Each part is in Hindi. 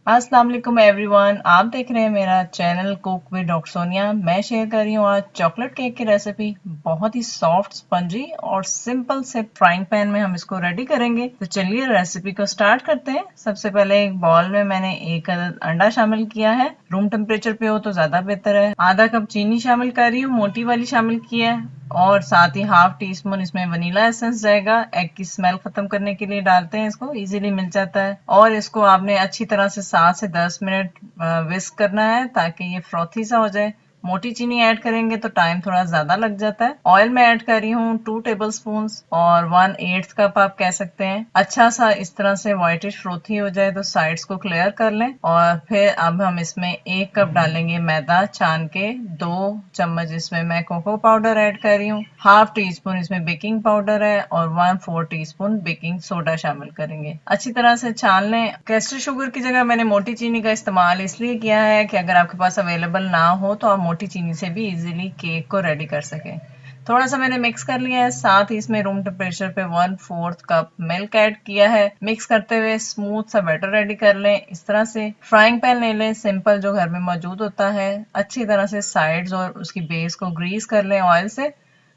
अस्सलाम वालेकुम एवरीवन, आप देख रहे हैं मेरा channel cook with doctor Sonia. मैं शेयर कर रही हूँ आज चॉकलेट केक की रेसिपी। बहुत ही सॉफ्ट स्पंजी और सिंपल से फ्राइंग पैन में हम इसको रेडी करेंगे। तो चलिए रेसिपी को स्टार्ट करते हैं। सबसे पहले एक बॉल में मैंने एक अंडा शामिल किया है। रूम टेम्परेचर पे हो तो ज्यादा बेहतर है। आधा कप चीनी शामिल कर रही हूँ, मोटी वाली शामिल की है। और साथ ही हाफ टी स्पून इसमें वनीला एसेंस जाएगा। एग की स्मेल खत्म करने के लिए डालते हैं, इसको इजीली मिल जाता है। और इसको आपने अच्छी तरह से 7 से 10 मिनट विस्क करना है ताकि ये फ्रॉथी सा हो जाए। मोटी चीनी ऐड करेंगे तो टाइम थोड़ा ज्यादा लग जाता है। ऑयल में ऐड कर रही हूँ 2 टेबल स्पून और 1/8 कप आप कह सकते हैं। अच्छा सा इस तरह से व्हाइटिश फ्रोथी हो जाए तो साइड्स को क्लियर कर लें। और फिर अब हम इसमें 1 कप डालेंगे मैदा छान के। 2 चम्मच इसमें मैं कोको पाउडर ऐड कर रही हूँ। हाफ टी स्पून इसमें बेकिंग पाउडर है और 1/4 टी स्पून बेकिंग सोडा शामिल करेंगे। अच्छी तरह से छान लें। कैस्टर शुगर की जगह मैंने मोटी चीनी का इस्तेमाल इसलिए किया है कि अगर आपके पास अवेलेबल ना हो तो आप मोटी चीनी से भी इजीली केक को रेडी कर सकें। थोड़ा सा मैंने मिक्स कर लिया है। साथ ही इसमें रूम टेम्परेचर पे 1/4 कप मिल्क ऐड किया है। मिक्स करते हुए स्मूथ सा बैटर रेडी कर लें। इस तरह से फ्राइंग पैन ले लें, सिंपल जो घर में मौजूद होता है। अच्छी तरह से साइड्स और उसकी बेस को ग्रीस कर लें ऑयल से।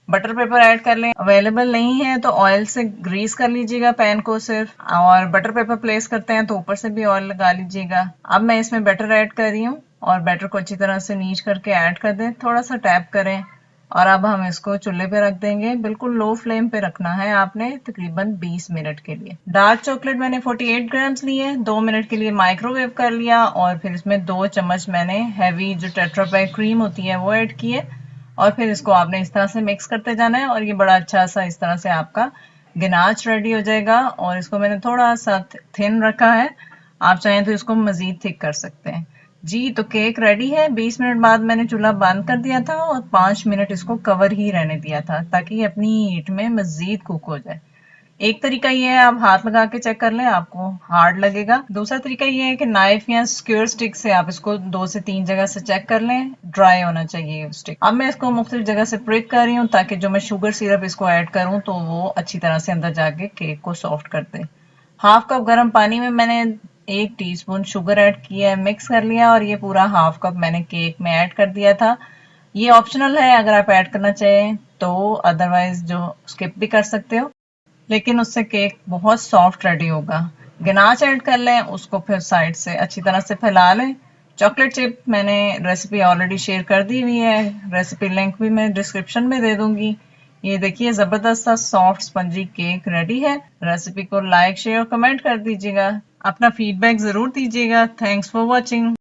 बटर पेपर ऐड कर लें। अवेलेबल नहीं है तो ऑयल से ग्रीस कर लीजिएगा पैन को सिर्फ। और बटर पेपर प्लेस करते हैं तो ऊपर से भी ऑयल लगा लीजिएगा। अब मैं इसमें बैटर ऐड कर रही हूँ और बैटर को अच्छी तरह से नीच करके ऐड कर दें। थोड़ा सा टैप करें और अब हम इसको चूल्हे पे रख देंगे। बिल्कुल लो फ्लेम पे रखना है आपने, तकरीबन 20 मिनट के लिए। डार्क चॉकलेट मैंने 48 ग्राम्स ली है। 2 मिनट के लिए माइक्रोवेव कर लिया और फिर इसमें 2 चम्मच मैंने हैवी जो टेट्रा पैक क्रीम होती है वो ऐड की है। और फिर इसको आपने इस तरह से मिक्स करते जाना है और ये बड़ा अच्छा सा इस तरह से आपका गनाच रेडी हो जाएगा। और इसको मैंने थोड़ा सा थिन रखा है, आप चाहें तो इसको मजीद थिक कर सकते हैं। जी, तो केक रेडी है। 20 मिनट बाद मैंने चूल्हा बंद कर दिया था और 5 मिनट इसको कवर ही रहने दिया था ताकि ये अपनी हीट में मजीद कुक हो जाए। एक तरीका ये है, आप हाथ लगा के चेक कर लें, आपको हार्ड लगेगा। दूसरा तरीका ये है कि नाइफ या स्क्वेयर स्टिक से आप इसको 2 से 3 जगह से चेक कर लें, ड्राई होना चाहिए ये स्टिक। अब मैं इसको मुख्तलिफ जगह से प्रिक कर रही हूँ ताकि जो मैं शुगर सिरप इसको ऐड करूँ तो वो अच्छी तरह से अंदर जाके केक को सॉफ्ट कर दे। हाफ कप गर्म पानी में मैंने 1 टीस्पून शुगर ऐड किया है, मिक्स कर लिया और ये पूरा हाफ कप मैंने केक में ऐड कर दिया था। ये ऑप्शनल है, अगर आप ऐड करना चाहें तो, अदरवाइज जो स्किप भी कर सकते हो, लेकिन उससे केक बहुत सॉफ्ट रेडी होगा। गनाच ऐड कर लें, उसको फिर साइड से अच्छी तरह से फैला लें। चॉकलेट चिप मैंने रेसिपी ऑलरेडी शेयर कर दी हुई है, रेसिपी लिंक भी मैं डिस्क्रिप्शन में दे दूंगी। ये देखिए जबरदस्त सा सॉफ्ट स्पंजी केक रेडी है। रेसिपी को लाइक शेयर और कमेंट कर दीजिएगा। अपना फीडबैक जरूर दीजिएगा। Thanks for watching.